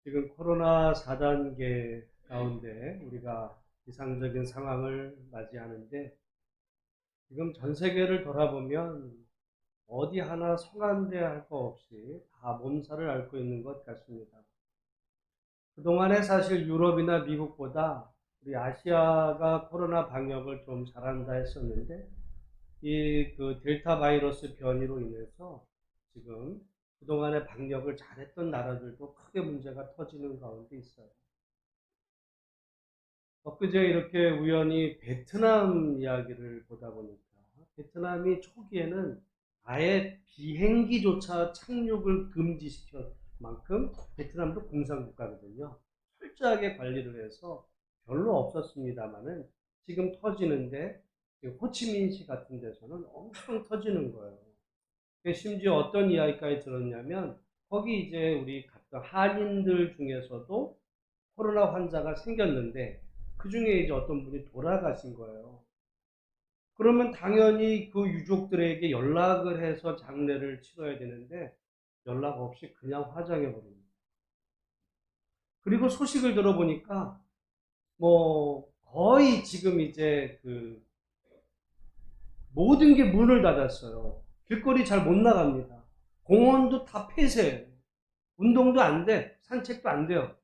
지금 코로나 4단계 가운데 우리가 이상적인 상황을 맞이하는데 지금 전 세계를 돌아보면 어디 하나 성안대할 거 없이 다 몸살을 앓고 있는 것 같습니다. 그동안에 사실 유럽이나 미국보다 우리 아시아가 코로나 방역을 좀 잘한다 했었는데 이 그 델타 바이러스 변이로 인해서 지금 그동안에 방역을 잘했던 나라들도 크게 문제가 터지는 가운데 있어요. 엊그제 이렇게 우연히 베트남 이야기를 보다 보니까 베트남이 초기에는 아예 비행기조차 착륙을 금지시켰 만큼 베트남도 공산국가거든요. 철저하게 관리를 해서 별로 없었습니다만은 지금 터지는데 호치민시 같은 데서는 엄청 터지는 거예요. 심지어 어떤 이야기까지 들었냐면 거기 이제 우리 갔던 한인들 중에서도 코로나 환자가 생겼는데 그 중에 이제 어떤 분이 돌아가신 거예요. 그러면 당연히 그 유족들에게 연락을 해서 장례를 치러야 되는데 연락 없이 그냥 화장해 버립니다. 그리고 소식을 들어보니까 뭐 거의 지금 이제 그 모든 게 문을 닫았어요. 길거리 잘 못 나갑니다. 공원도 다 폐쇄. 운동도 안 돼. 산책도 안 돼요.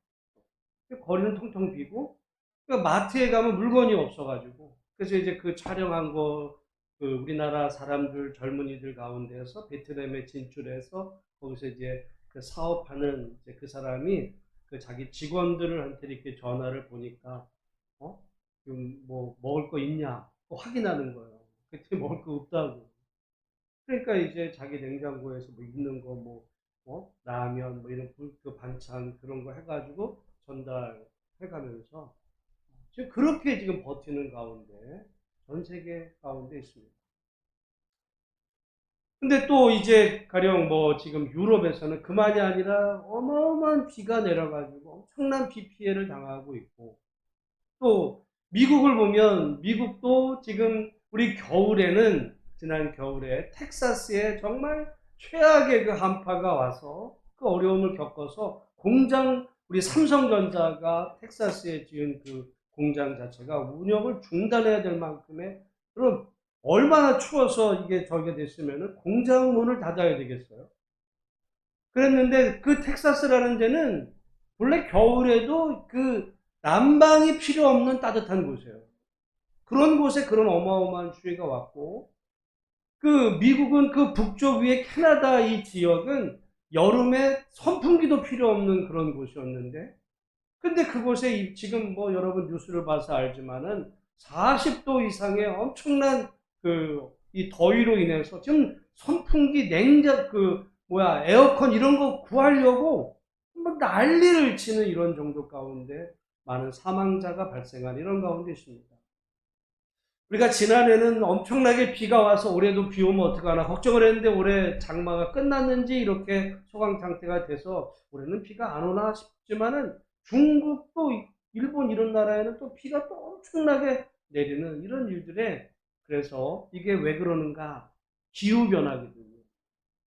거리는 텅텅 비고, 그러니까 마트에 가면 물건이 없어가지고, 그래서 이제 그 촬영한 거, 그 우리나라 사람들, 젊은이들 가운데서 베트남에 진출해서, 거기서 이제 그 사업하는 이제 그 사람이 그 자기 직원들한테 이렇게 전화를 보니까, 지금 뭐 먹을 거 있냐? 확인하는 거예요. 그때 먹을 거 없다고. 그러니까 이제 자기 냉장고에서 뭐 있는 거 뭐, 라면 뭐 이런 그 반찬 그런 거 해가지고 전달해가면서 지금 그렇게 지금 버티는 가운데 전 세계 가운데 있습니다. 근데 또 이제 가령 뭐 지금 유럽에서는 그만이 아니라 어마어마한 비가 내려가지고 엄청난 비 피해를 당하고 있고 또 미국을 보면 미국도 지금 우리 겨울에는 지난 겨울에 텍사스에 정말 최악의 그 한파가 와서 그 어려움을 겪어서 공장 우리 삼성전자가 텍사스에 지은 그 공장 자체가 운영을 중단해야 될 만큼의 그럼 얼마나 추워서 이게 저게 됐으면은 공장 문을 닫아야 되겠어요. 그랬는데 그 텍사스라는 데는 원래 겨울에도 그 난방이 필요 없는 따뜻한 곳이에요. 그런 곳에 그런 어마어마한 추위가 왔고, 그 미국은 그 북쪽 위에 캐나다 이 지역은 여름에 선풍기도 필요 없는 그런 곳이었는데, 근데 그곳에 지금 뭐 여러분 뉴스를 봐서 알지만은 40도 이상의 엄청난 그 이 더위로 인해서 지금 선풍기, 냉장, 그 뭐야 에어컨 이런 거 구하려고 뭐 난리를 치는 이런 정도 가운데 많은 사망자가 발생한 이런 가운데 있습니다. 우리가 지난해는 엄청나게 비가 와서 올해도 비 오면 어떡하나 걱정을 했는데 올해 장마가 끝났는지 이렇게 소강 상태가 돼서 올해는 비가 안 오나 싶지만은 중국도 일본 이런 나라에는 또 비가 또 엄청나게 내리는 이런 일들에 그래서 이게 왜 그러는가? 기후변화거든요.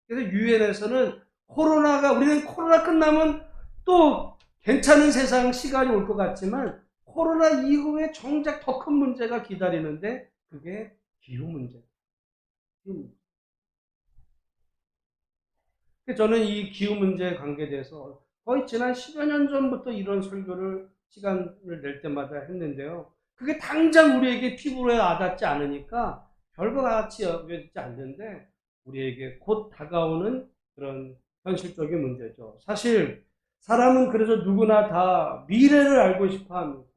그래서 유엔에서는 우리는 코로나 끝나면 또 괜찮은 세상 시간이 올 것 같지만 코로나 이후에 정작 더 큰 문제가 기다리는데 그게 기후 문제. 저는 이 기후 문제에 관계돼서 거의 지난 10여 년 전부터 이런 설교를 시간을 낼 때마다 했는데요. 그게 당장 우리에게 피부에 와닿지 않으니까 별거 같이 여겨지지 않는데 우리에게 곧 다가오는 그런 현실적인 문제죠. 사실 사람은 그래서 누구나 다 미래를 알고 싶어 합니다.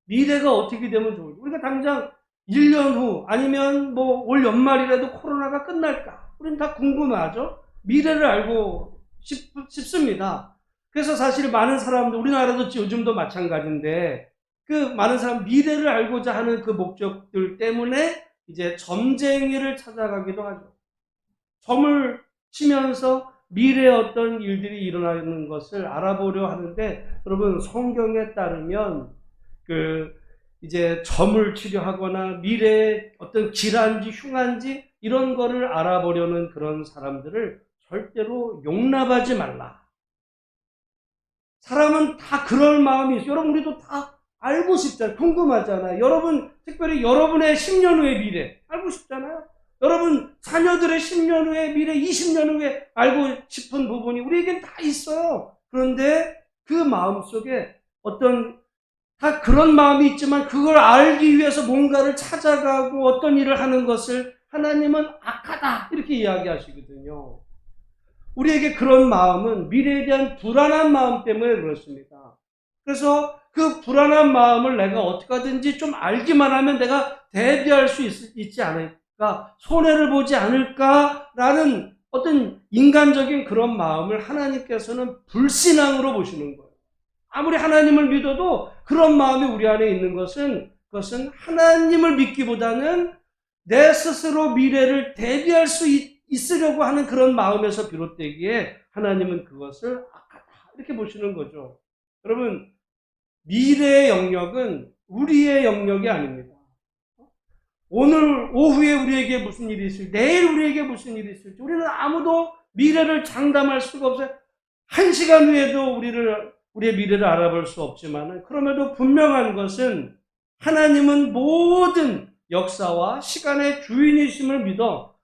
미래가 어떻게 되면 좋을지. 우리가 당장 1년 후 아니면 뭐 올 연말이라도 코로나가 끝날까? 우리는 다 궁금하죠. 미래를 알고 싶습니다. 그래서 사실 많은 사람들, 우리나라도 요즘도 마찬가지인데, 그 많은 사람 미래를 알고자 하는 그 목적들 때문에 이제 점쟁이를 찾아가기도 하죠. 점을 치면서 미래에 어떤 일들이 일어나는 것을 알아보려 하는데, 여러분, 성경에 따르면 그 이제 점을 치료하거나 미래에 어떤 질환지 흉한지 이런 거를 알아보려는 그런 사람들을 절대로 용납하지 말라. 사람은 다 그럴 마음이 있어요. 여러분, 우리도 다 알고 싶잖아요. 궁금하잖아요. 여러분, 특별히 여러분의 10년 후의 미래 알고 싶잖아요. 여러분 자녀들의 10년 후의 미래, 20년 후에 알고 싶은 부분이 우리에겐 다 있어요. 그런데 그 마음속에 다 그런 마음이 있지만 그걸 알기 위해서 뭔가를 찾아가고 어떤 일을 하는 것을 하나님은 악하다 이렇게 이야기하시거든요. 우리에게 그런 마음은 미래에 대한 불안한 마음 때문에 그렇습니다. 그래서 그 불안한 마음을 내가 어떻게 하든지 좀 알기만 하면 내가 대비할 수 있지 않을까, 손해를 보지 않을까라는 어떤 인간적인 그런 마음을 하나님께서는 불신앙으로 보시는 거예요. 아무리 하나님을 믿어도 그런 마음이 우리 안에 있는 것은 그것은 하나님을 믿기보다는 내 스스로 미래를 대비할 수 있으려고 하는 그런 마음에서 비롯되기에 하나님은 그것을 악하다 이렇게 보시는 거죠. 여러분, 미래의 영역은 우리의 영역이 아닙니다. 오늘 오후에 우리에게 무슨 일이 있을지, 내일 우리에게 무슨 일이 있을지 우리는 아무도 미래를 장담할 수가 없어요. 한 시간 후에도 우리의 미래를 알아볼 수 없지만 그럼에도 분명한 것은 하나님은 모든 역사와 시간의 주인이심을 믿어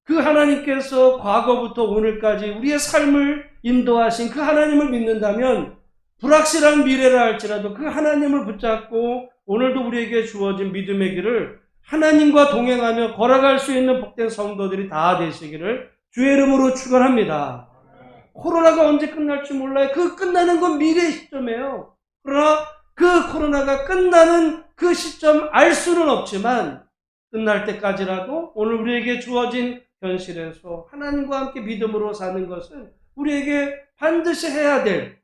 그 하나님께서 과거부터 오늘까지 우리의 삶을 인도하신 그 하나님을 믿는다면 불확실한 미래라 할지라도 그 하나님을 붙잡고 오늘도 우리에게 주어진 믿음의 길을 하나님과 동행하며 걸어갈 수 있는 복된 성도들이 다 되시기를 주의 이름으로 축원합니다. 코로나가 언제 끝날지 몰라요. 그 끝나는 건 미래의 시점이에요. 그러나 그 코로나가 끝나는 그 시점 알 수는 없지만 끝날 때까지라도 오늘 우리에게 주어진 현실에서 하나님과 함께 믿음으로 사는 것은 우리에게 반드시 해야 될,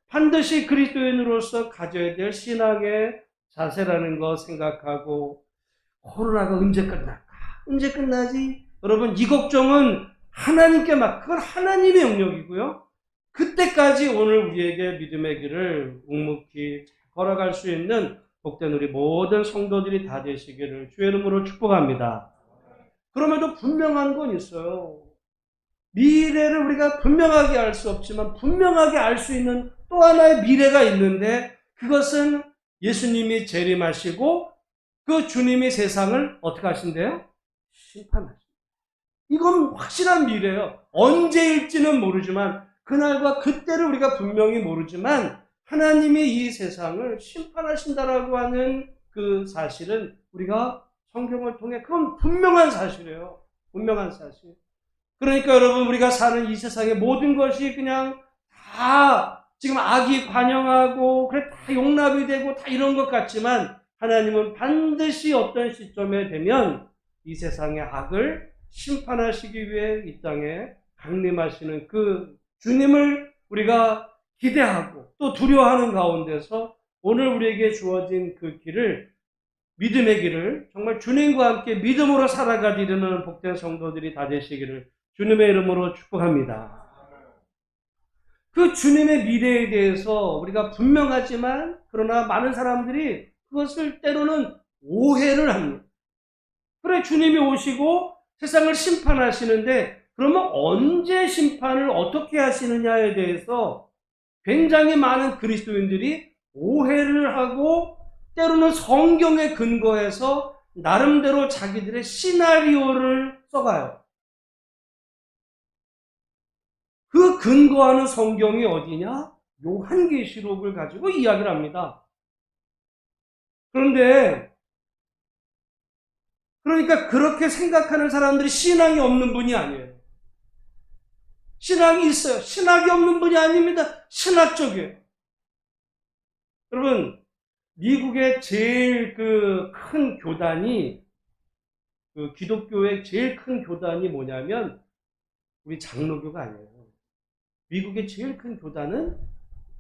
반드시 그리스도인으로서 가져야 될 신앙의 자세라는 거 생각하고 코로나가 언제 끝날까? 언제 끝나지? 여러분, 이 걱정은 하나님께 그건 하나님의 영역이고요. 그때까지 오늘 우리에게 믿음의 길을 묵묵히 걸어갈 수 있는 복된 우리 모든 성도들이 다 되시기를 주의 이름으로 축복합니다. 그럼에도 분명한 건 있어요. 미래를 우리가 분명하게 알 수 없지만 분명하게 알 수 있는 또 하나의 미래가 있는데 그것은 예수님이 재림하시고 그 주님이 세상을 어떻게 하신대요? 심판하십니다. 이건 확실한 미래예요. 언제일지는 모르지만 그날과 그때를 우리가 분명히 모르지만 하나님이 이 세상을 심판하신다라고 하는 그 사실은 우리가 성경을 통해 그건 분명한 사실이에요. 분명한 사실. 그러니까 여러분 우리가 사는 이 세상의 모든 것이 그냥 다 지금 악이 관영하고 그래 다 용납이 되고 다 이런 것 같지만 하나님은 반드시 어떤 시점에 되면 이 세상의 악을 심판하시기 위해 이 땅에 강림하시는 그 주님을 우리가 기대하고 또 두려워하는 가운데서 오늘 우리에게 주어진 그 길을 믿음의 길을 정말 주님과 함께 믿음으로 살아가리는 복된 성도들이 다 되시기를 주님의 이름으로 축복합니다. 그 주님의 미래에 대해서 우리가 분명하지만 그러나 많은 사람들이 그것을 때로는 오해를 합니다. 그래 주님이 오시고 세상을 심판하시는데 그러면 언제 심판을 어떻게 하시느냐에 대해서 굉장히 많은 그리스도인들이 오해를 하고 때로는 성경에 근거해서 나름대로 자기들의 시나리오를 써가요. 그 근거하는 성경이 어디냐? 요한계시록을 가지고 이야기를 합니다. 그러니까 그렇게 생각하는 사람들이 신앙이 없는 분이 아니에요. 신앙이 있어요. 신학이 없는 분이 아닙니다. 신학적이에요. 여러분, 미국의 제일 큰 교단이, 기독교의 제일 큰 교단이 뭐냐면, 우리 장로교가 아니에요. 미국의 제일 큰 교단은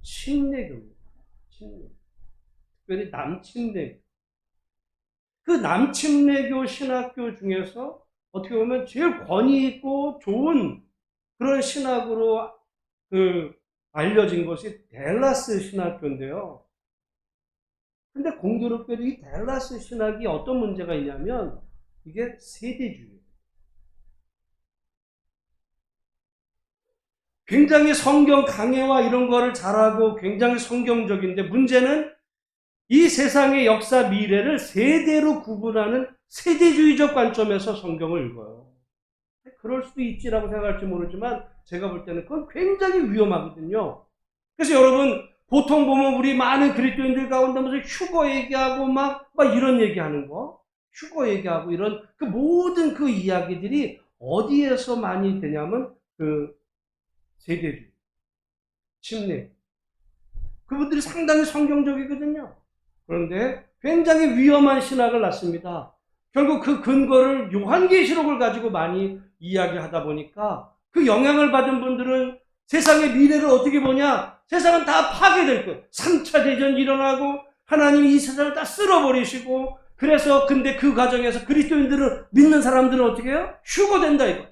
침례교입니다. 특별히 남침례. 그 남침례교 신학교 중에서 어떻게 보면 제일 권위 있고 좋은 그런 신학으로 알려진 것이 댈라스 신학교인데요. 근데 공교롭게도 이 댈라스 신학이 어떤 문제가 있냐면 이게 세대주의예요. 굉장히 성경 강해와 이런 거를 잘하고 굉장히 성경적인데 문제는 이 세상의 역사 미래를 세대로 구분하는 세대주의적 관점에서 성경을 읽어요. 그럴 수도 있지라고 생각할지 모르지만 제가 볼 때는 그건 굉장히 위험하거든요. 그래서 여러분 보통 보면 우리 많은 그리스도인들 가운데 무슨 휴거 얘기하고 막 이런 얘기하는 거, 휴거 얘기하고 이런 그 모든 그 이야기들이 어디에서 많이 되냐면 그 세대주의, 침례. 그분들이 상당히 성경적이거든요. 그런데 굉장히 위험한 신학을 낳습니다. 결국 그 근거를 요한계시록을 가지고 많이 이야기하다 보니까 그 영향을 받은 분들은 세상의 미래를 어떻게 보냐? 세상은 다 파괴될 거예요. 3차 대전이 일어나고 하나님이 이 세상을 다 쓸어버리시고 그래서 근데 그 과정에서 그리스도인들을 믿는 사람들은 어떻게 해요? 휴거된다 이거.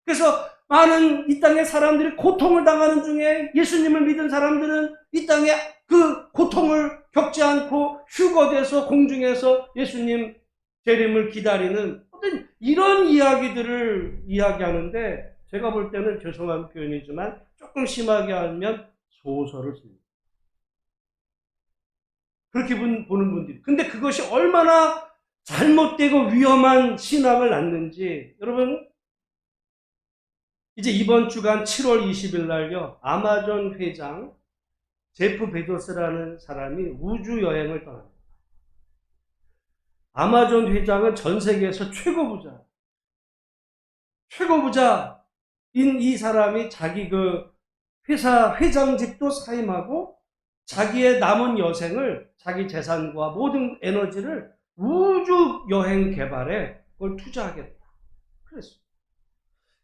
그래서 많은 이 땅의 사람들이 고통을 당하는 중에 예수님을 믿은 사람들은 이 땅에 그 고통을 겪지 않고 휴거돼서 공중에서 예수님 재림을 기다리는 어떤 이런 이야기들을 이야기하는데 제가 볼 때는 죄송한 표현이지만 조금 심하게 하면 소설을 씁니다. 그렇게 보는 분들이. 근데 그것이 얼마나 잘못되고 위험한 신앙을 낳는지 여러분 이제 이번 주간 7월 20일 날요 아마존 회장 제프 베조스라는 사람이 우주 여행을 떠납니다. 아마존 회장은 전 세계에서 최고 부자인 이 사람이 자기 그 회사 회장직도 사임하고 자기의 남은 여생을 자기 재산과 모든 에너지를 우주 여행 개발에 그걸 투자하겠다. 그랬어요.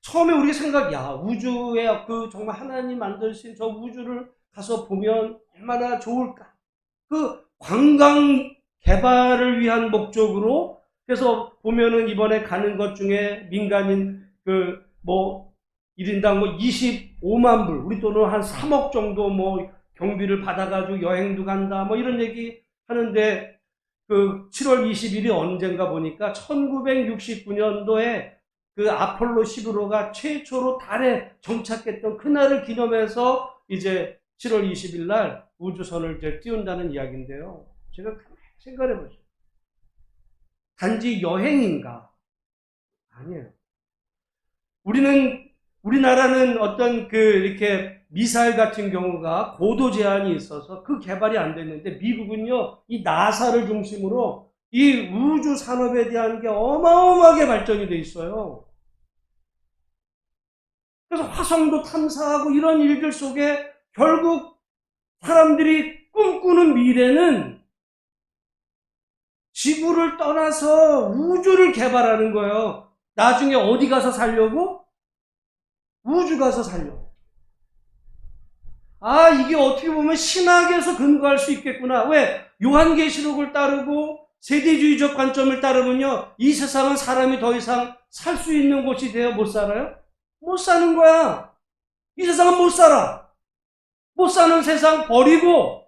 처음에 우리가 야, 우주에 그 정말 하나님 만드신 저 우주를 가서 보면 얼마나 좋을까. 그 관광 개발을 위한 목적으로 그래서 보면은 이번에 가는 것 중에 민간인 1인당 25만 불, 우리 돈으로 한 3억 정도 경비를 받아가지고 여행도 간다, 이런 얘기 하는데, 그 7월 20일이 언젠가 보니까 1969년도에 그 아폴로 11호가 최초로 달에 정착했던 그날을 기념해서 이제 7월 20일 날 우주선을 이제 띄운다는 이야기인데요. 제가 생각해 보죠. 단지 여행인가? 아니에요. 우리나라는 어떤 이렇게 미사일 같은 경우가 고도 제한이 있어서 그 개발이 안 됐는데 미국은요, 이 나사를 중심으로 이 우주 산업에 대한 게 어마어마하게 발전이 돼 있어요. 그래서 화성도 탐사하고 이런 일들 속에 결국 사람들이 꿈꾸는 미래는 지구를 떠나서 우주를 개발하는 거예요. 나중에 어디 가서 살려고? 우주 가서 살려고. 아, 이게 어떻게 보면 신학에서 근거할 수 있겠구나. 왜? 요한계시록을 따르고 세대주의적 관점을 따르면요, 이 세상은 사람이 더 이상 살 수 있는 곳이 되어 못 살아요? 못 사는 거야. 이 세상은 못 살아. 못 사는 세상 버리고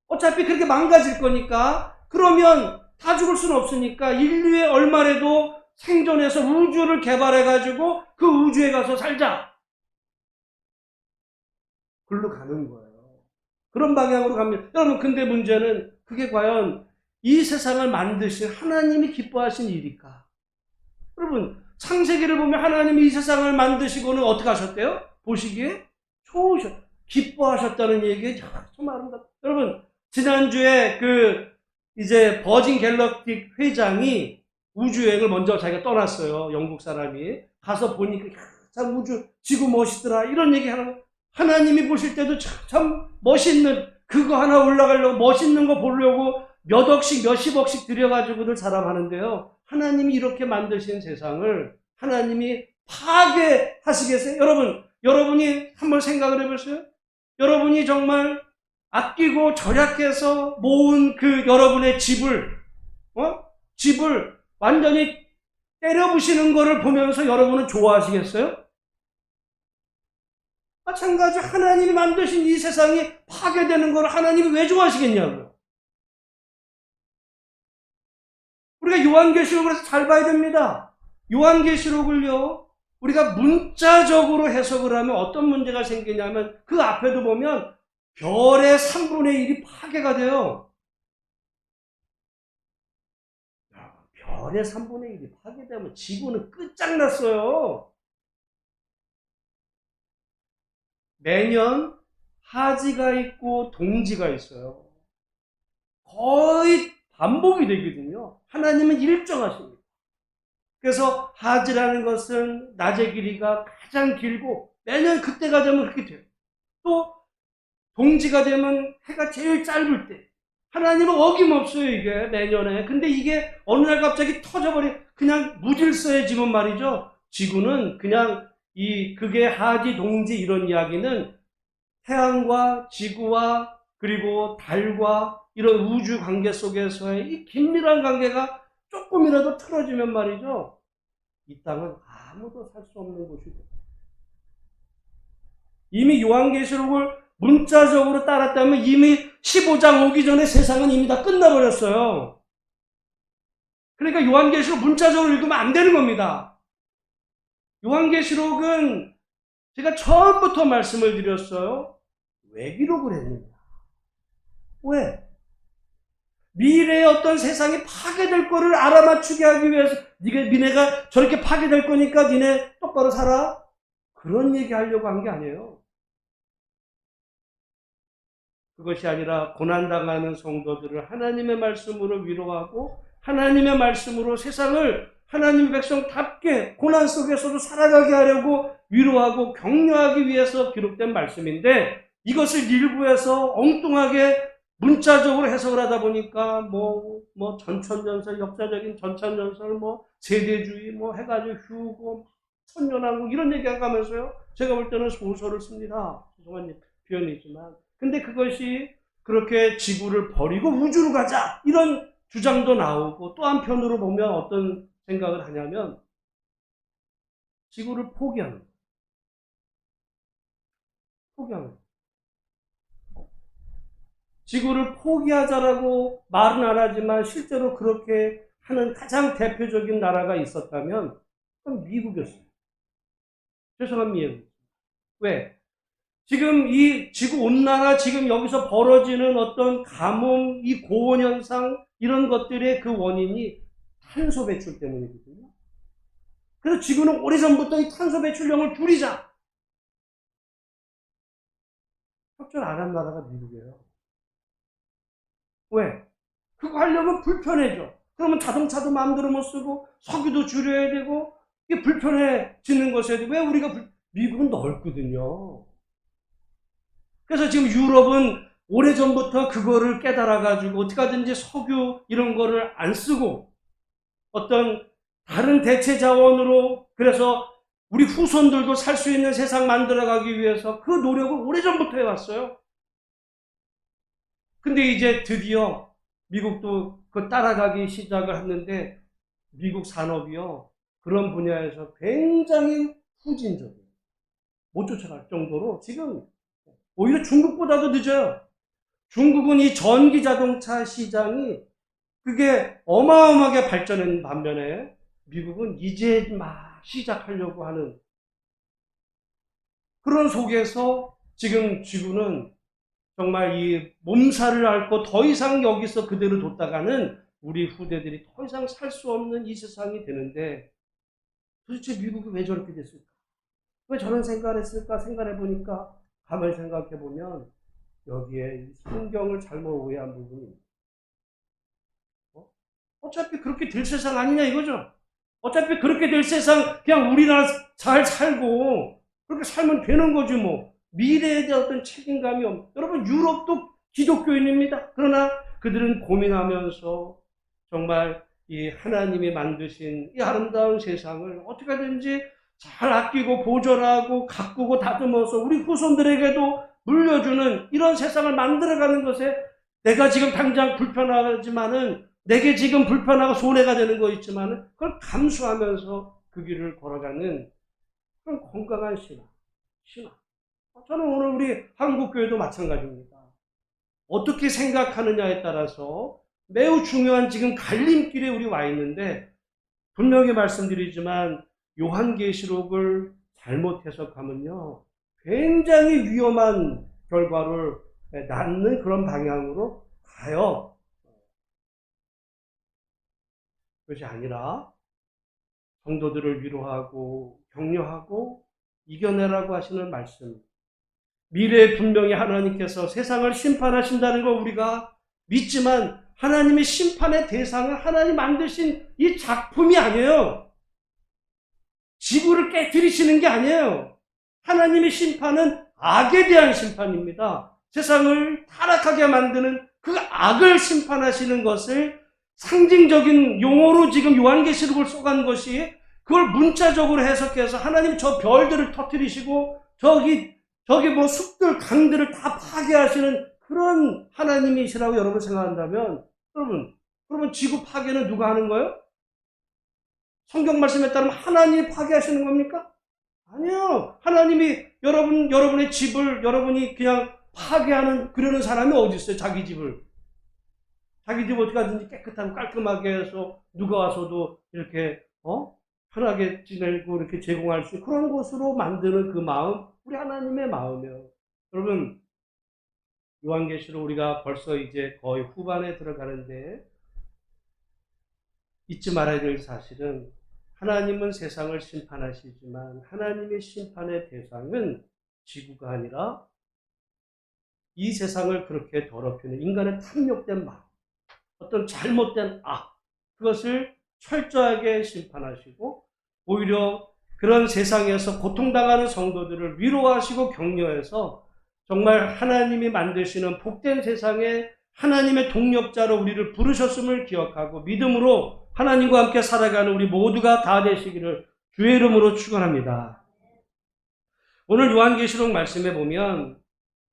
어차피 그렇게 망가질 거니까, 그러면 다 죽을 수는 없으니까 인류의 얼마라도 생존해서 우주를 개발해가지고 그 우주에 가서 살자. 글로 가는 거예요. 그런 방향으로 갑니다. 여러분, 근데 문제는 그게 과연 이 세상을 만드신 하나님이 기뻐하신 일일까? 여러분, 창세기를 보면 하나님이 이 세상을 만드시고는 어떻게 하셨대요? 보시기에 기뻐하셨다는 얘기에 참 아름답다. 여러분, 지난주에 이제 버진 갤럭틱 회장이 우주여행을 먼저 자기가 떠났어요. 영국 사람이. 가서 보니까 참 지구 멋있더라. 이런 얘기 하는, 하나님이 보실 때도 참 멋있는, 그거 하나 올라가려고, 멋있는 거 보려고 몇 억씩, 몇십억씩 들여가지고들 사람하는데요. 하나님이 이렇게 만드신 세상을 하나님이 파괴하시겠어요? 여러분이 한번 생각을 해보세요. 여러분이 정말 아끼고 절약해서 모은 여러분의 집을 완전히 때려부시는 거를 보면서 여러분은 좋아하시겠어요? 마찬가지로 하나님이 만드신 이 세상이 파괴되는 걸 하나님이 왜 좋아하시겠냐고요. 우리가 요한계시록을 잘 봐야 됩니다. 요한계시록을요, 우리가 문자적으로 해석을 하면 어떤 문제가 생기냐면 그 앞에도 보면 별의 3분의 1이 파괴가 돼요. 별의 3분의 1이 파괴되면 지구는 끝장났어요. 매년 하지가 있고 동지가 있어요. 거의 반복이 되거든요. 하나님은 일정하십니다. 그래서 하지라는 것은 낮의 길이가 가장 길고 매년 그때가 되면 그렇게 돼요. 또 동지가 되면 해가 제일 짧을 때 하나님은 어김없어요 이게 매년에. 근데 이게 어느 날 갑자기 터져버려 그냥 무질서해지면 말이죠. 지구는 그냥 그게 하지 동지 이런 이야기는 태양과 지구와 그리고 달과 이런 우주 관계 속에서의 이 긴밀한 관계가 조금이라도 틀어지면 말이죠. 이 땅은 아무도 살 수 없는 곳이 돼요. 이미 요한계시록을 문자적으로 따랐다면 이미 15장 오기 전에 세상은 이미 다 끝나버렸어요. 그러니까 요한계시록 문자적으로 읽으면 안 되는 겁니다. 요한계시록은 제가 처음부터 말씀을 드렸어요. 왜 기록을 했느냐? 왜? 미래의 어떤 세상이 파괴될 거를 알아맞추게 하기 위해서 니네가 저렇게 파괴될 거니까 니네 똑바로 살아? 그런 얘기 하려고 한 게 아니에요. 그것이 아니라 고난당하는 성도들을 하나님의 말씀으로 위로하고 하나님의 말씀으로 세상을 하나님의 백성답게 고난 속에서도 살아가게 하려고 위로하고 격려하기 위해서 기록된 말씀인데 이것을 일부에서 엉뚱하게 문자적으로 해석을 하다 보니까 뭐 전천전설, 역사적인 전천전설, 세대주의, 해가지고 휴고, 천년왕국 이런 얘기하면서요. 제가 볼 때는 소설을 씁니다. 죄송한 표현이지만. 근데 그것이 그렇게 지구를 버리고 우주로 가자 이런 주장도 나오고 또 한편으로 보면 어떤 생각을 하냐면 지구를 포기하는 지구를 포기하자라고 말은 안 하지만 실제로 그렇게 하는 가장 대표적인 나라가 있었다면 그건 미국이었어요. 죄송한 미국. 왜? 지금 이 지구온난화 지금 여기서 벌어지는 어떤 가뭄, 이 고온현상 이런 것들의 그 원인이 탄소 배출 때문이거든요. 그래서 지구는 오래전부터 이 탄소 배출량을 줄이자. 협조를 안 한 나라가 미국이에요. 왜? 그거 하려면 불편해져. 그러면 자동차도 마음대로 못 쓰고 석유도 줄여야 되고 이게 불편해지는 것에 왜 우리가 미국은 넓거든요. 그래서 지금 유럽은 오래전부터 그거를 깨달아가지고 어떻게 하든지 석유 이런 거를 안 쓰고 어떤 다른 대체 자원으로 그래서 우리 후손들도 살 수 있는 세상 만들어가기 위해서 그 노력을 오래전부터 해왔어요. 근데 이제 드디어 미국도 그 따라가기 시작을 했는데 미국 산업이요. 그런 분야에서 굉장히 후진적이에요. 못 쫓아갈 정도로 지금 오히려 중국보다도 늦어요. 중국은 이 전기 자동차 시장이 그게 어마어마하게 발전한 반면에 미국은 이제 막 시작하려고 하는 그런 속에서 지금 지구는 정말 이 몸살을 앓고 더 이상 여기서 그대로 뒀다가는 우리 후대들이 더 이상 살 수 없는 이 세상이 되는데 도대체 미국이 왜 저렇게 됐을까? 왜 저런 생각을 했을까? 생각해 보니까 가만히 생각해 보면 여기에 성경을 잘못 오해한 부분입니다. 어차피 그렇게 될 세상 아니냐 이거죠. 어차피 그렇게 될 세상 그냥 우리나라 잘 살고 그렇게 살면 되는 거지 뭐. 미래에 대한 어떤 책임감이 없는. 여러분 유럽도 기독교인입니다. 그러나 그들은 고민하면서 정말 이 하나님이 만드신 이 아름다운 세상을 어떻게 하든지 잘 아끼고 보존하고 가꾸고 다듬어서 우리 후손들에게도 물려주는 이런 세상을 만들어가는 것에 내가 지금 당장 불편하지만은 내게 지금 불편하고 손해가 되는 거 있지만은 그걸 감수하면서 그 길을 걸어가는 그런 건강한 신앙. 저는 오늘 우리 한국교회도 마찬가지입니다. 어떻게 생각하느냐에 따라서 매우 중요한 지금 갈림길에 우리 와 있는데 분명히 말씀드리지만 요한계시록을 잘못 해석하면요, 굉장히 위험한 결과를 낳는 그런 방향으로 가요. 그것이 아니라 성도들을 위로하고 격려하고 이겨내라고 하시는 말씀. 미래에 분명히 하나님께서 세상을 심판하신다는 걸 우리가 믿지만 하나님의 심판의 대상은 하나님 만드신 이 작품이 아니에요. 지구를 깨뜨리시는 게 아니에요. 하나님의 심판은 악에 대한 심판입니다. 세상을 타락하게 만드는 그 악을 심판하시는 것을 상징적인 용어로 지금 요한계시록을 써간 것이, 그걸 문자적으로 해석해서 하나님 저 별들을 터뜨리시고 저기 뭐 숲들, 강들을 다 파괴하시는 그런 하나님이시라고 여러분 생각한다면, 그러면 지구 파괴는 누가 하는 거예요? 성경 말씀에 따르면 하나님이 파괴하시는 겁니까? 아니요. 하나님이 여러분의 집을 여러분이 그냥 파괴하는, 그러는 사람이 어디 있어요? 자기 집을. 자기 집 어떻게 하든지 깨끗하고 깔끔하게 해서 누가 와서도 이렇게, 편하게 지내고 이렇게 제공할 수 있는 그런 곳으로 만드는 그 마음, 우리 하나님의 마음이에요. 여러분, 요한계시록 우리가 벌써 이제 거의 후반에 들어가는데, 잊지 말아야 될 사실은 하나님은 세상을 심판하시지만 하나님의 심판의 대상은 지구가 아니라 이 세상을 그렇게 더럽히는 인간의 탐욕된 마음, 어떤 잘못된 악, 그것을 철저하게 심판하시고 오히려 그런 세상에서 고통당하는 성도들을 위로하시고 격려해서 정말 하나님이 만드시는 복된 세상에 하나님의 동력자로 우리를 부르셨음을 기억하고 믿음으로 하나님과 함께 살아가는 우리 모두가 다 되시기를 주의 이름으로 축원합니다. 오늘 요한계시록 말씀에 보면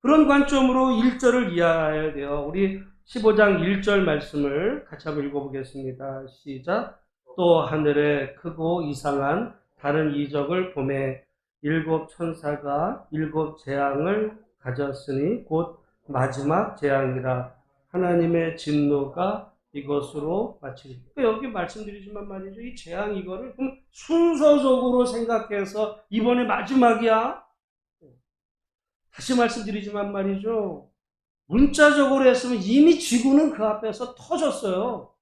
그런 관점으로 1절을 이해해야 돼요. 우리 15장 1절 말씀을 같이 한번 읽어보겠습니다. 시작. 또 하늘에 크고 이상한 다른 이적을 보매 7 천사가 7 재앙을 가졌으니 곧 마지막 재앙이라. 하나님의 진노가 이것으로 마치리. 여기 말씀드리지만 말이죠. 이 재앙 이거를 그럼 순서적으로 생각해서 이번에 마지막이야? 다시 말씀드리지만 말이죠. 문자적으로 했으면 이미 지구는 그 앞에서 터졌어요.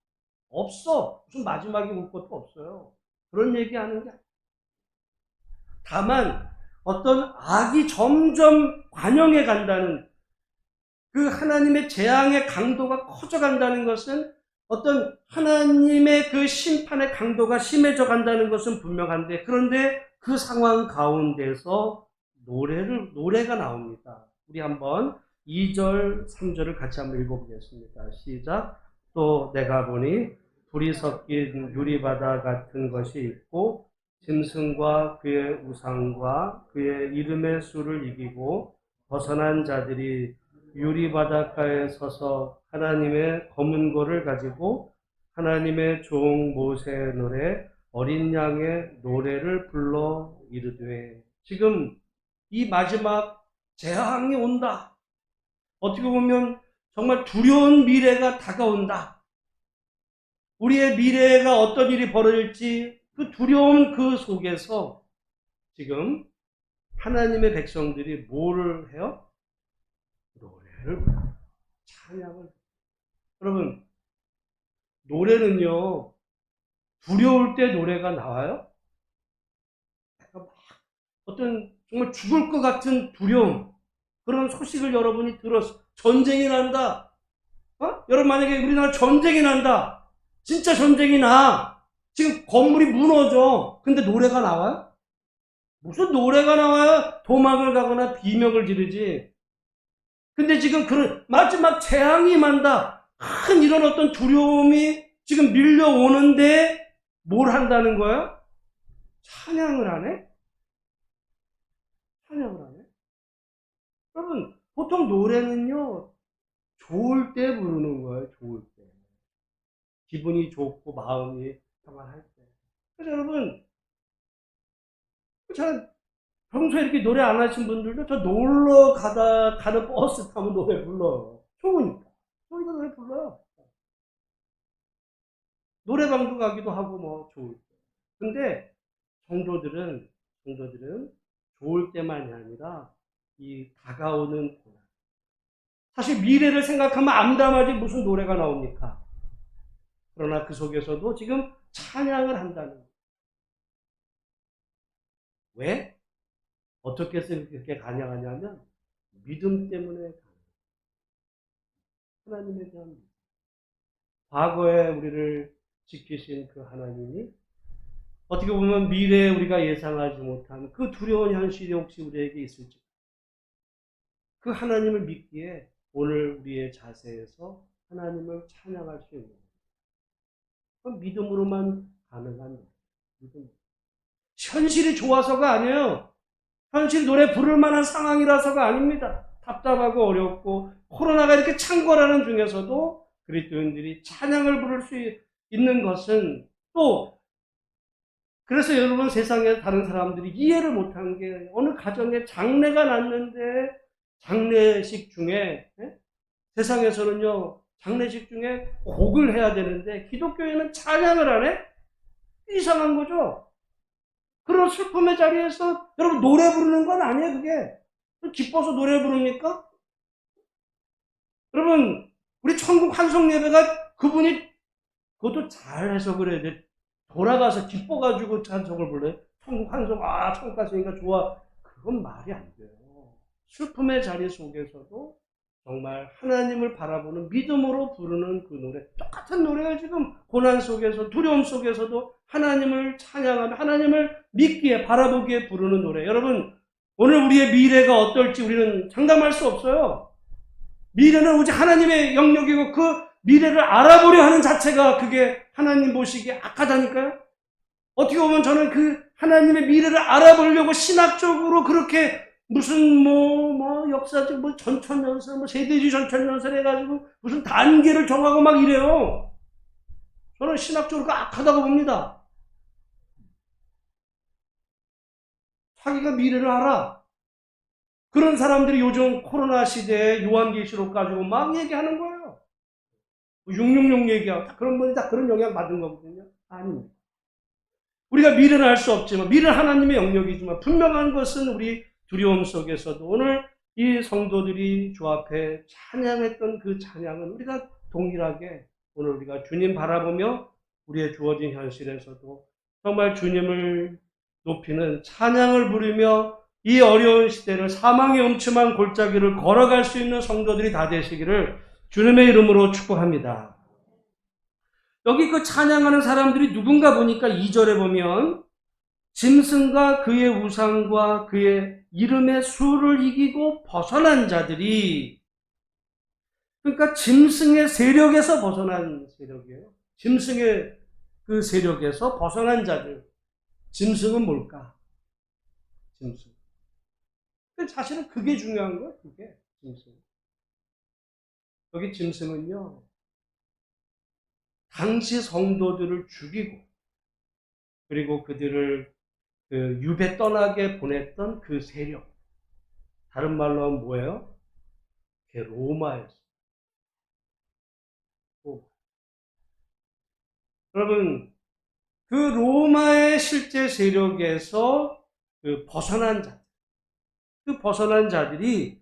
없어. 무슨 마지막이 올 것도 없어요. 그런 얘기하는 게 아니에요. 다만 어떤 악이 점점 관영해 간다는, 그 하나님의 재앙의 강도가 커져간다는 것은 어떤 하나님의 그 심판의 강도가 심해져 간다는 것은 분명한데, 그런데 그 상황 가운데서 노래가 나옵니다. 우리 한번 2절, 3절을 같이 한번 읽어보겠습니다. 시작. 또 내가 보니 불이 섞인 유리바다 같은 것이 있고 짐승과 그의 우상과 그의 이름의 수를 이기고 벗어난 자들이 유리바닷가에 서서 하나님의 검은 고를 가지고 하나님의 종 모세의 노래 어린 양의 노래를 불러 이르되. 지금 이 마지막 재앙이 온다. 어떻게 보면 정말 두려운 미래가 다가온다. 우리의 미래가 어떤 일이 벌어질지 그 두려운 그 속에서 지금 하나님의 백성들이 뭐를 해요? 노래를, 찬양을. 여러분, 노래는요, 두려울 때 노래가 나와요? 어떤 정말 죽을 것 같은 두려움, 그런 소식을 여러분이 들었어. 전쟁이 난다. 여러분, 만약에 우리나라 전쟁이 난다. 진짜 전쟁이 나. 지금 건물이 무너져. 근데 노래가 나와요? 무슨 노래가 나와요? 도망을 가거나 비명을 지르지. 근데 지금 그런 마지막 재앙이 임한다. 큰 이런 어떤 두려움이 지금 밀려오는데 뭘 한다는 거예요? 찬양을 하네? 찬양을 하네? 여러분, 보통 노래는요, 좋을 때 부르는 거예요, 좋을 때. 기분이 좋고, 마음이 평안할 때. 그래서 여러분, 저 평소에 이렇게 노래 안 하신 분들도 저 놀러 가는 버스 타면 노래 불러요. 좋으니까. 좋으니까 노래 불러요. 노래방도 가기도 하고, 뭐, 좋을 때. 근데 성도들은 좋을 때만이 아니라 이 다가오는 고난. 사실 미래를 생각하면 암담하지 무슨 노래가 나옵니까? 그러나 그 속에서도 지금 찬양을 한다는 거예요. 왜? 어떻게 해서 그렇게 가능하냐면 믿음 때문에 가능해요. 하나님에 대한 믿음. 과거에 우리를 지키신 그 하나님이 어떻게 보면 미래에 우리가 예상하지 못한 그 두려운 현실이 혹시 우리에게 있을지 그 하나님을 믿기에 오늘 우리의 자세에서 하나님을 찬양할 수 있는 그건 믿음으로만 가능한 거예요. 믿음. 현실이 좋아서가 아니에요. 현실 노래 부를 만한 상황이라서가 아닙니다. 답답하고 어렵고 코로나가 이렇게 창궐하는 중에서도 그리스도인들이 찬양을 부를 수 있는 것은 또 그래서 여러분 세상에 다른 사람들이 이해를 못한 게 어느 가정에 장례가 났는데 장례식 중에 세상에서는요 장례식 중에 곡을 해야 되는데 기독교에는 찬양을 안 해? 이상한 거죠. 그런 슬픔의 자리에서 여러분 노래 부르는 건 아니에요 그게. 기뻐서 노래 부릅니까? 여러분 우리 천국 환송 예배가 그분이 그것도 잘 해석을 해야 돼. 돌아가서 기뻐가지고 찬송을 불러요. 천국 환송, 천국 갔으니까 좋아. 그건 말이 안 돼요. 슬픔의 자리 속에서도 정말 하나님을 바라보는 믿음으로 부르는 그 노래. 똑같은 노래가 지금 고난 속에서, 두려움 속에서도 하나님을 찬양하며 하나님을 믿기에, 바라보기에 부르는 노래. 여러분, 오늘 우리의 미래가 어떨지 우리는 장담할 수 없어요. 미래는 오직 하나님의 영역이고 그 미래를 알아보려 하는 자체가 그게 하나님 보시기에 악하다니까요. 어떻게 보면 저는 그 하나님의 미래를 알아보려고 신학적으로 그렇게 무슨 역사적 전천연설, 세대주의 전천연설 해가지고 무슨 단계를 정하고 막 이래요. 저는 신학적으로 악하다고 봅니다. 자기가 미래를 알아. 그런 사람들이 요즘 코로나 시대에 요한계시록 가지고 막 얘기하는 거예요. 666 얘기하고 그런 분이 다 그런 영향 받은 거거든요. 아닙니다. 우리가 미래는 알 수 없지만 미래는 하나님의 영역이지만 분명한 것은 우리 두려움 속에서도 오늘 이 성도들이 주 앞에 찬양했던 그 찬양은 우리가 동일하게 오늘 우리가 주님 바라보며 우리의 주어진 현실에서도 정말 주님을 높이는 찬양을 부르며 이 어려운 시대를 사망의 음침한 골짜기를 걸어갈 수 있는 성도들이 다 되시기를 주님의 이름으로 축복합니다. 여기 그 찬양하는 사람들이 누군가 보니까 2절에 보면 짐승과 그의 우상과 그의 이름의 수를 이기고 벗어난 자들이 그러니까 짐승의 세력에서 벗어난 세력이에요. 짐승의 그 세력에서 벗어난 자들. 짐승은 뭘까? 짐승. 사실은 그게 중요한 거예요. 그게 짐승. 여기 짐승은요. 당시 성도들을 죽이고 그리고 그들을 그 유배 떠나게 보냈던 그 세력. 다른 말로 하면 뭐예요? 그게 로마였어요. 여러분 그 로마의 실제 세력에서 그 벗어난 자, 그 벗어난 자들이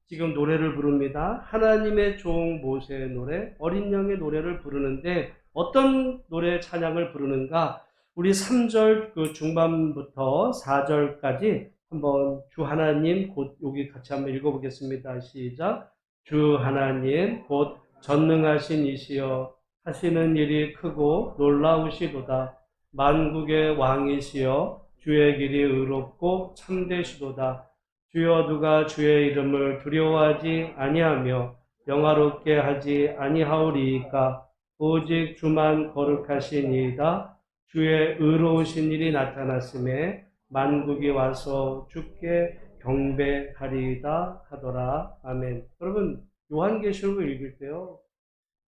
지금 노래를 부릅니다. 하나님의 종 모세의 노래, 어린 양의 노래를 부르는데 어떤 노래 찬양을 부르는가? 우리 3절 그 중반부터 4절까지 한번 주 하나님 곧 여기 같이 한번 읽어보겠습니다. 시작. 주 하나님 곧 전능하신 이시여 하시는 일이 크고 놀라우시도다. 만국의 왕이시여 주의 길이 의롭고 참되시도다. 주여 누가 주의 이름을 두려워하지 아니하며 영화롭게 하지 아니하오리이까. 오직 주만 거룩하시니이다. 주의 의로우신 일이 나타났음에 만국이 와서 주께 경배하리이다 하더라. 아멘. 여러분 요한계시록을 읽을 때요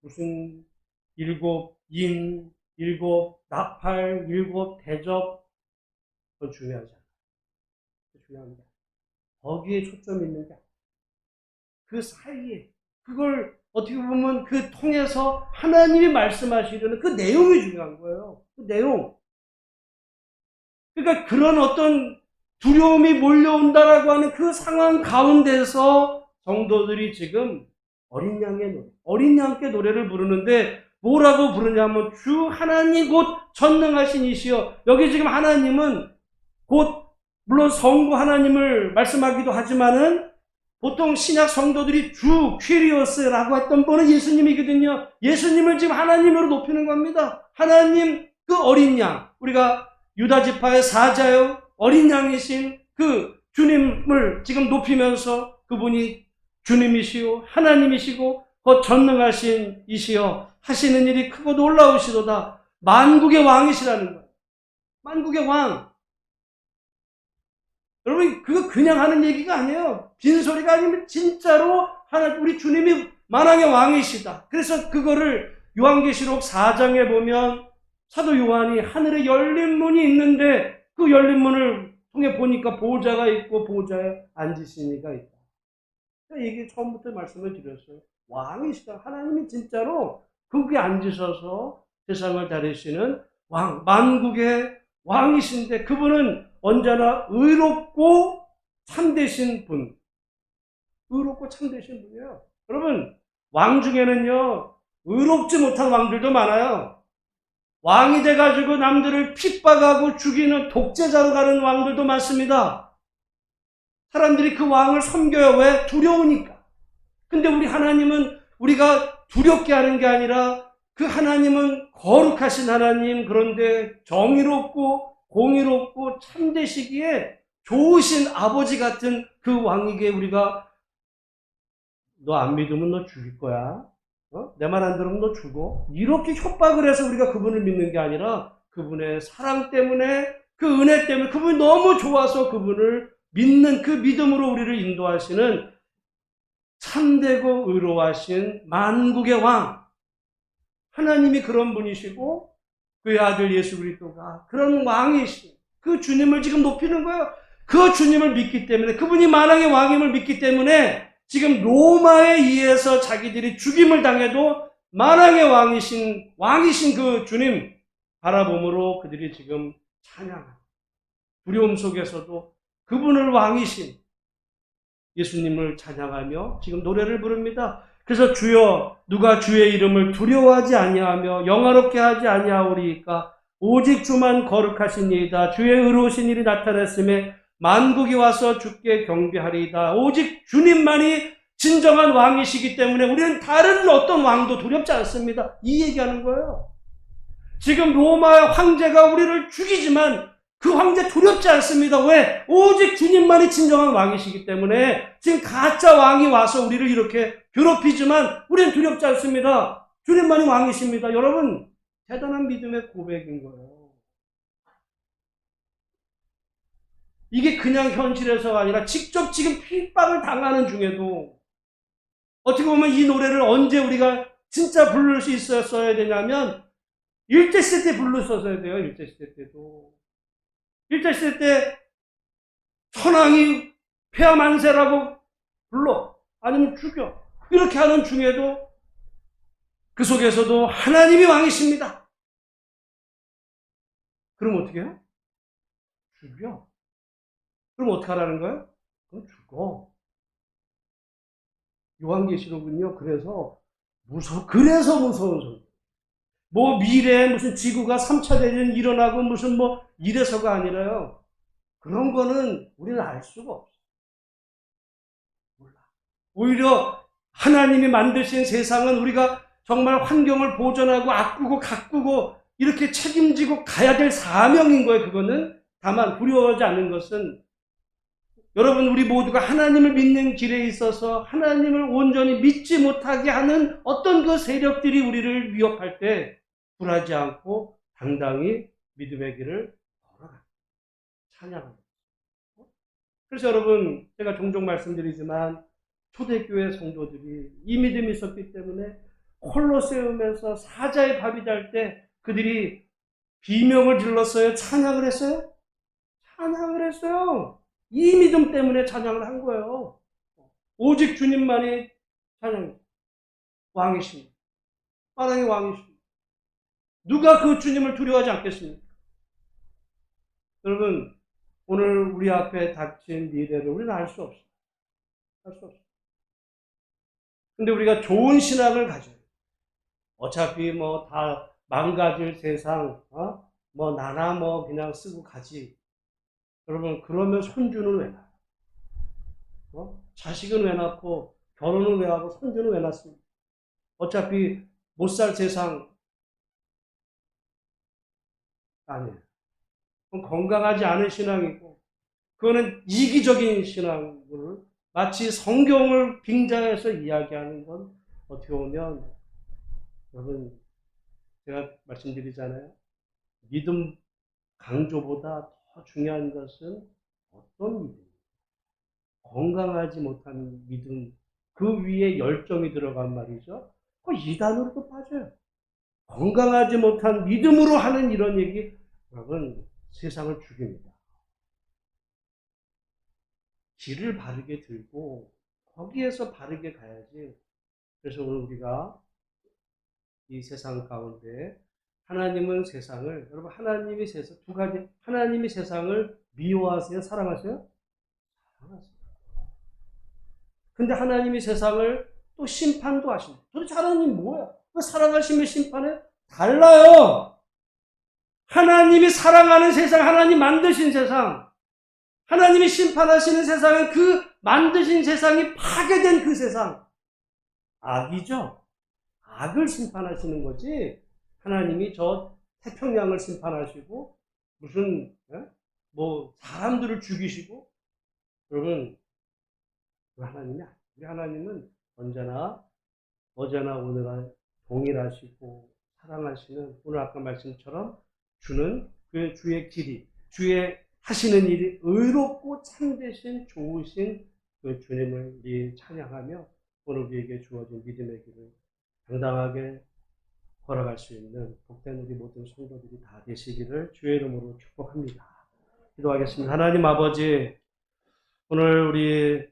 무슨 7인, 7 나팔, 7 대접 그건 중요하지 않아요. 중요합니다. 거기에 초점이 있는 게 그 사이에 그걸 어떻게 보면 그 통해서 하나님이 말씀하시려는 그 내용이 중요한 거예요. 그 내용. 그러니까 그런 어떤 두려움이 몰려온다라고 하는 그 상황 가운데서 성도들이 지금 어린 양의 노래, 어린 양께 노래를 부르는데 뭐라고 부르냐면 주 하나님 곧 전능하신 이시여. 여기 지금 하나님은 곧 물론 성부 하나님을 말씀하기도 하지만은 보통 신약 성도들이 주 퀴리오스라고 했던 분은 예수님이거든요. 예수님을 지금 하나님으로 높이는 겁니다. 하나님 그 어린 양, 우리가 유다 지파의 사자요 어린 양이신 그 주님을 지금 높이면서 그분이 주님이시요 하나님이시고 곧 전능하신 이시여 하시는 일이 크고 놀라우시도다. 만국의 왕이시라는 거예요. 만국의 왕. 여러분 그거 그냥 하는 얘기가 아니에요. 빈소리가 아니면 진짜로 우리 주님이 만왕의 왕이시다. 그래서 그거를 요한계시록 4장에 보면 사도 요한이 하늘에 열린 문이 있는데 그 열린 문을 통해 보니까 보호자가 있고 보호자에 앉으신 이가 있다. 이게 처음부터 말씀을 드렸어요. 왕이시다. 하나님이 진짜로 거기에 앉으셔서 세상을 다루시는 왕, 만국의 왕이신데 그분은 언제나 의롭고 참되신 분. 의롭고 참되신 분이에요. 여러분, 왕 중에는요, 의롭지 못한 왕들도 많아요. 왕이 돼가지고 남들을 핍박하고 죽이는 독재자로 가는 왕들도 많습니다. 사람들이 그 왕을 섬겨요. 왜? 두려우니까. 근데 우리 하나님은 우리가 두렵게 하는 게 아니라 그 하나님은 거룩하신 하나님, 그런데 정의롭고 공의롭고 참되시기에 좋으신 아버지 같은 그 왕에게 우리가 너 안 믿으면 너 죽일 거야. 내 말 안 들으면 너 죽어. 이렇게 협박을 해서 우리가 그분을 믿는 게 아니라 그분의 사랑 때문에 그 은혜 때문에 그분이 너무 좋아서 그분을 믿는 그 믿음으로 우리를 인도하시는 참되고 의로하신 만국의 왕. 하나님이 그런 분이시고 그의 아들 예수 그리스도가 그런 왕이신 그 주님을 지금 높이는 거예요. 그 주님을 믿기 때문에 그분이 만왕의 왕임을 믿기 때문에 지금 로마에 의해서 자기들이 죽임을 당해도 만왕의 왕이신 그 주님 바라봄으로 그들이 지금 찬양합니다. 두려움 속에서도 그분을 왕이신 예수님을 찬양하며 지금 노래를 부릅니다. 그래서 주여 누가 주의 이름을 두려워하지 아니하며 영화롭게 하지 아니하오리이까 오직 주만 거룩하시니이다. 주의 의로우신 일이 나타났음에 만국이 와서 주께 경배하리이다. 오직 주님만이 진정한 왕이시기 때문에 우리는 다른 어떤 왕도 두렵지 않습니다. 이 얘기하는 거예요. 지금 로마 황제가 우리를 죽이지만 그 황제 두렵지 않습니다. 왜? 오직 주님만이 진정한 왕이시기 때문에 지금 가짜 왕이 와서 우리를 이렇게 괴롭히지만 우리는 두렵지 않습니다. 주님만이 왕이십니다. 여러분, 대단한 믿음의 고백인 거예요. 이게 그냥 현실에서가 아니라 직접 지금 핍박을 당하는 중에도 어떻게 보면 이 노래를 언제 우리가 진짜 부를 수 있었어야 되냐면 일제시대 때 불렀었어야 돼요. 일제시대 때도. 일제시대 때 천황이 폐하만세라고 불러. 아니면 죽여. 이렇게 하는 중에도 그 속에서도 하나님이 왕이십니다. 그럼 어떻게 해요? 죽여. 그럼 어떻게 하라는 거예요? 그럼 죽어. 요한계시록은요, 그래서 무서운 소리. 뭐 미래에 무슨 지구가 3차 대전이 일어나고 무슨 뭐 이래서가 아니라요. 그런 거는 우리는 알 수가 없어요. 몰라. 오히려 하나님이 만드신 세상은 우리가 정말 환경을 보존하고 아끼고 가꾸고 이렇게 책임지고 가야 될 사명인 거예요. 그거는 다만 두려워하지 않는 것은 여러분 우리 모두가 하나님을 믿는 길에 있어서 하나님을 온전히 믿지 못하게 하는 어떤 그 세력들이 우리를 위협할 때 굴하지 않고 당당히 믿음의 길을 걸어갑니다. 찬양합니다. 그래서 여러분 제가 종종 말씀드리지만 초대교회 성도들이 이 믿음이 있었기 때문에 콜로세움에서 사자의 밥이 달 때 그들이 비명을 질렀어요? 찬양을 했어요? 찬양을 했어요. 이 믿음 때문에 찬양을 한 거예요. 오직 주님만이 왕이십니다. 만왕의 왕이십니다. 누가 그 주님을 두려워하지 않겠습니까? 여러분, 오늘 우리 앞에 닥친 미래를 우리는 알 수 없어요. 알 수 없어요. 근데 우리가 좋은 신앙을 가져요. 어차피 뭐 다 망가질 세상, 뭐 나나 뭐 그냥 쓰고 가지. 여러분, 그러면 손주는 왜 낳아요? 자식은 왜 낳고, 결혼은 왜 하고, 손주는 왜 낳습니까? 어차피 못 살 세상 아니에요. 그건 건강하지 않은 신앙이고, 그거는 이기적인 신앙을 마치 성경을 빙자해서 이야기하는 건 어떻게 보면, 여러분, 제가 말씀드리잖아요. 믿음 강조보다 더 중요한 것은 어떤 믿음? 건강하지 못한 믿음, 그 위에 열정이 들어간 말이죠. 그 이단으로 또 빠져요. 건강하지 못한 믿음으로 하는 이런 얘기, 여러분, 세상을 죽입니다. 길을 바르게 들고 거기에서 바르게 가야지. 그래서 오늘 우리가 이 세상 가운데 하나님은 세상을, 여러분, 하나님이 세상, 두 가지, 하나님이 세상을 미워하세요? 사랑하세요? 사랑하세요. 근데 하나님이 세상을 또 심판도 하신다. 도대체 하나님 뭐야? 그 사랑하심의 심판에 달라요. 하나님이 사랑하는 세상, 하나님 만드신 세상, 하나님이 심판하시는 세상은 그 만드신 세상이 파괴된 그 세상. 악이죠. 악을 심판하시는 거지. 하나님이 저 태평양을 심판하시고 무슨 뭐 사람들을 죽이시고, 여러분, 그 하나님이 아니에요. 우리 하나님은 언제나 어제나 오늘나 동일하시고 사랑하시는, 오늘 아까 말씀처럼 주는 그 주의 길이, 주의 하시는 일이 의롭고 참되신 좋으신 그 주님을 우리 찬양하며 오늘 우리에게 주어진 믿음의 길을 당당하게 걸어갈 수 있는 복된 우리 모든 성도들이 다 되시기를 주의 이름으로 축복합니다. 기도하겠습니다. 하나님 아버지, 오늘 우리